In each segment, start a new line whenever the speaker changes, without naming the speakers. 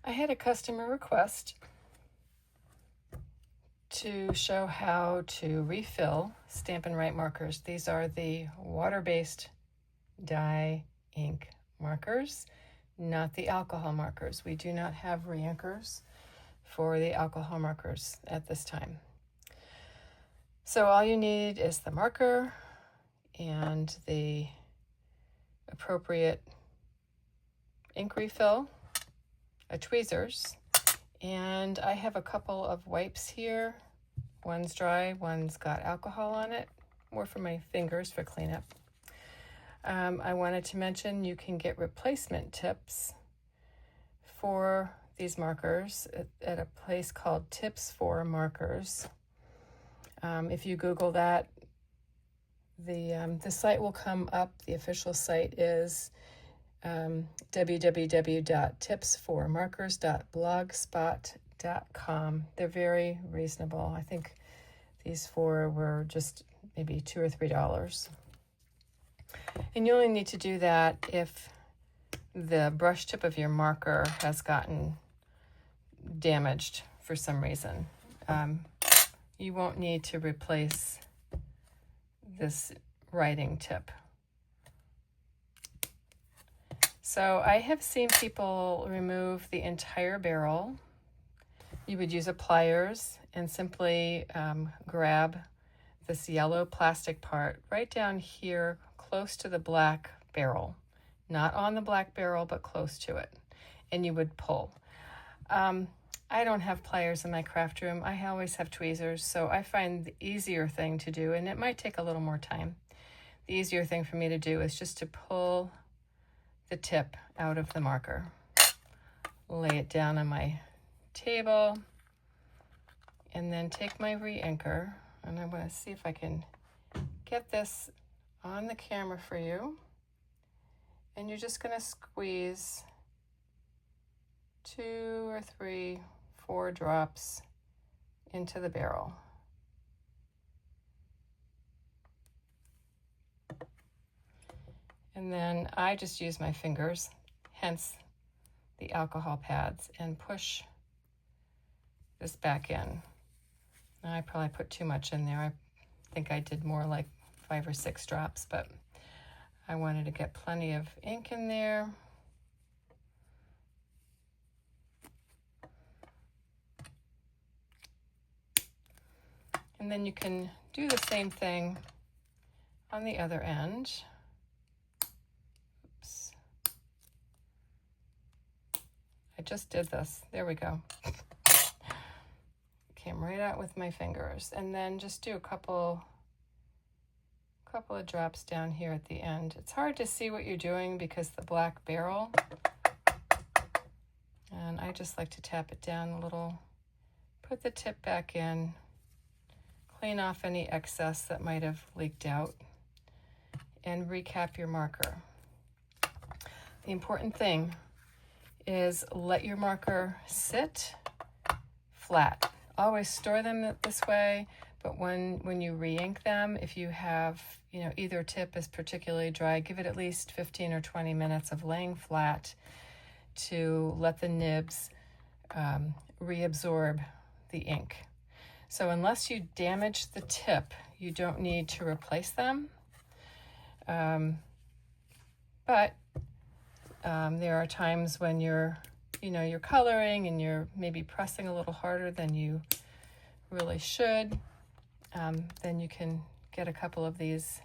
I had a customer request to show how to refill Stampin' Write markers. These are the water-based dye ink markers, not the alcohol markers. We do not have reinkers for the alcohol markers at this time. So all you need is the marker and the appropriate ink refill, a tweezers, and I have a couple of wipes here. One's dry, one's got alcohol on it, more for my fingers for cleanup. I wanted to mention you can get replacement tips for these markers at a place called Tips for Markers. If you Google that, the site will come up. The official site is www.tipsformarkers.blogspot.com. They're very reasonable. I think these four were just maybe $2 or $3. And you only need to do that if the brush tip of your marker has gotten damaged for some reason. You won't need to replace this writing tip. So I have seen people remove the entire barrel. You would use a pliers and simply grab this yellow plastic part right down here close to the black barrel. Not on the black barrel, but close to it. And you would pull. I don't have pliers in my craft room. I always have tweezers, so I find the easier thing to do, and it might take a little more time. The easier thing for me to do is just to pull the tip out of the marker. Lay it down on my table, and then take my re-inker, and I want to see if I can get this on the camera for you. And you're just going to squeeze 2 or 3, 4 drops into the barrel. And then I just use my fingers, hence the alcohol pads, and push this back in. Now I probably put too much in there. I think I did more like 5 or 6 drops, but I wanted to get plenty of ink in there. And then you can do the same thing on the other end. Oops. I just did this. There we go. Came right out with my fingers. And then just do a couple of drops down here at the end. It's hard to see what you're doing because the black barrel. And I just like to tap it down a little, put the tip back in, clean off any excess that might have leaked out, and recap your marker. The important thing is let your marker sit flat. Always store them this way, but when you re-ink them, if you have, either tip is particularly dry, give it at least 15 or 20 minutes of laying flat to let the nibs reabsorb the ink. So unless you damage the tip, you don't need to replace them. But there are times when you're coloring and you're maybe pressing a little harder than you really should. Then you can get a couple of these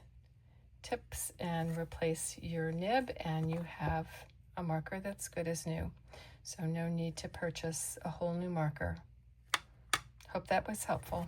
tips and replace your nib, and you have a marker that's good as new. So no need to purchase a whole new marker. Hope that was helpful.